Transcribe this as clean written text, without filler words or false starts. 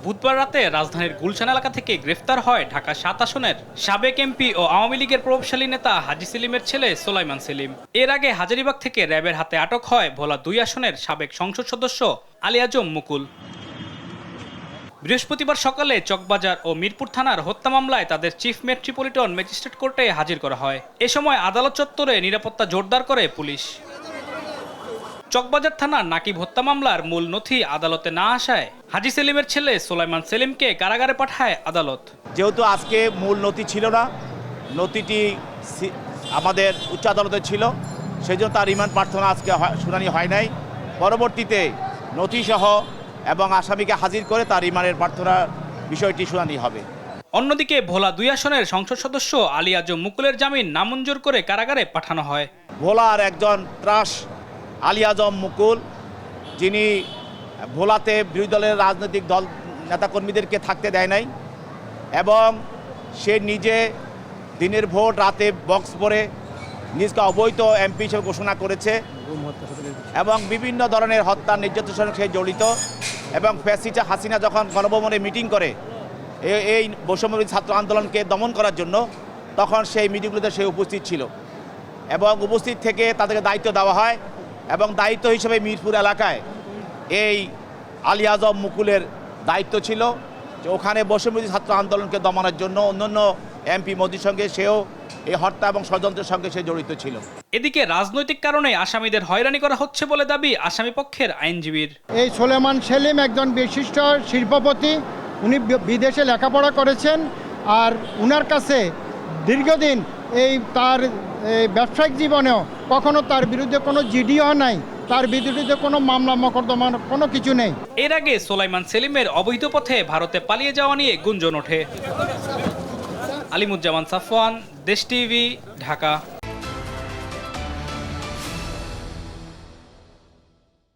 বুধবার রাতে রাজধানীর গুলশান এলাকা থেকে গ্রেফতার হয় ঢাকা ৭ আসনের সাবেক এমপি ও আওয়ামী লীগের প্রভাবশালী নেতা হাজী সেলিমের ছেলে সোলাইমান সেলিম। এর আগে হাজারীবাগ থেকে র্যাবের হাতে আটক হয় ভোলা ২ আসনের সাবেক সংসদ সদস্য আলী আজম মুকুল। বৃহস্পতিবার সকালে চকবাজার ও মিরপুর থানার হত্যা মামলায় তাদের চিফ মেট্রোপলিটন ম্যাজিস্ট্রেট কোর্টে হাজির করা হয়। এ সময় আদালত চত্বরে নিরাপত্তা জোরদার করে পুলিশ। চকবাজার থানার নাকিব হত্যা মামলার মূল নথি আদালতে না আসায় হাজী সেলিমের ছেলে সোলাইমান সেলিমকে কারাগারে পাঠায় আদালত। যেহেতু আজকে মূল নথি ছিল না, নথিটি আমাদের উচ্চ আদালতে ছিল, সেই জন্য তার রিমান্ড প্রার্থনা আজকে শুনানি হয় নাই। পরবর্তীতে নথিসহ এবং আসামিকে হাজির করে তার রিমান্ডের প্রার্থনার বিষয়টি শুনানি হবে। অন্যদিকে ভোলা ২ আসনের সংসদ সদস্য আলী আজম মুকুলের জামিন নামঞ্জুর করে কারাগারে পাঠানো হয়। ভোলার একজন ত্রাস আলী আজম মুকুল, যিনি ভোলাতে বিরোধী দলের রাজনৈতিক দল নেতাকর্মীদেরকে থাকতে দেয় নাই এবং সে নিজে দিনের ভোট রাতে বক্স পরে নিজকে অবৈধ এমপি হিসেবে ঘোষণা করেছে এবং বিভিন্ন ধরনের হত্যা নির্যাতনের সঙ্গে সে জড়িত। এবং ফ্যাসিস্ট হাসিনা যখন গণভবনে মিটিং করে এই বৈষম্যবিরোধী ছাত্র আন্দোলনকে দমন করার জন্য, তখন সেই মিটিংগুলোতে সে উপস্থিত ছিল এবং উপস্থিত থেকে তাদেরকে দায়িত্ব দেওয়া হয় এবং দায়িত্ব হিসেবে মিরপুর এলাকায় এই আলী আজম মুকুলের দায়িত্ব ছিল যে ওখানে বৈষম্যবিরোধী ছাত্র আন্দোলনকে দমনের জন্য অন্যান্য এমপি মোদির সঙ্গে সেও এই হত্যা এবং ষড়যন্ত্রের সঙ্গে সে জড়িত ছিল। এদিকে রাজনৈতিক কারণে আসামিদের হয়রানি করা হচ্ছে বলে দাবি আসামি পক্ষের আইনজীবীর। এই সোলাইমান সেলিম একজন বিশিষ্ট শিল্পপতি, উনি বিদেশে লেখাপড়া করেছেন আর উনার কাছে দীর্ঘদিন তার ব্যবসায়িক জীবনেও কখনো তার বিরুদ্ধে কোনো জিডিও নাই, তার বিরুদ্ধে কোনো মামলা মোকদ্দমা কোনো কিছু নেই। এর আগে সোলাইমান সেলিমের অবৈধ পথে ভারতে পালিয়ে যাওয়া নিয়ে গুঞ্জন ওঠে। আলিমুজ্জামান সাফওয়ান, দেশ টিভি, ঢাকা।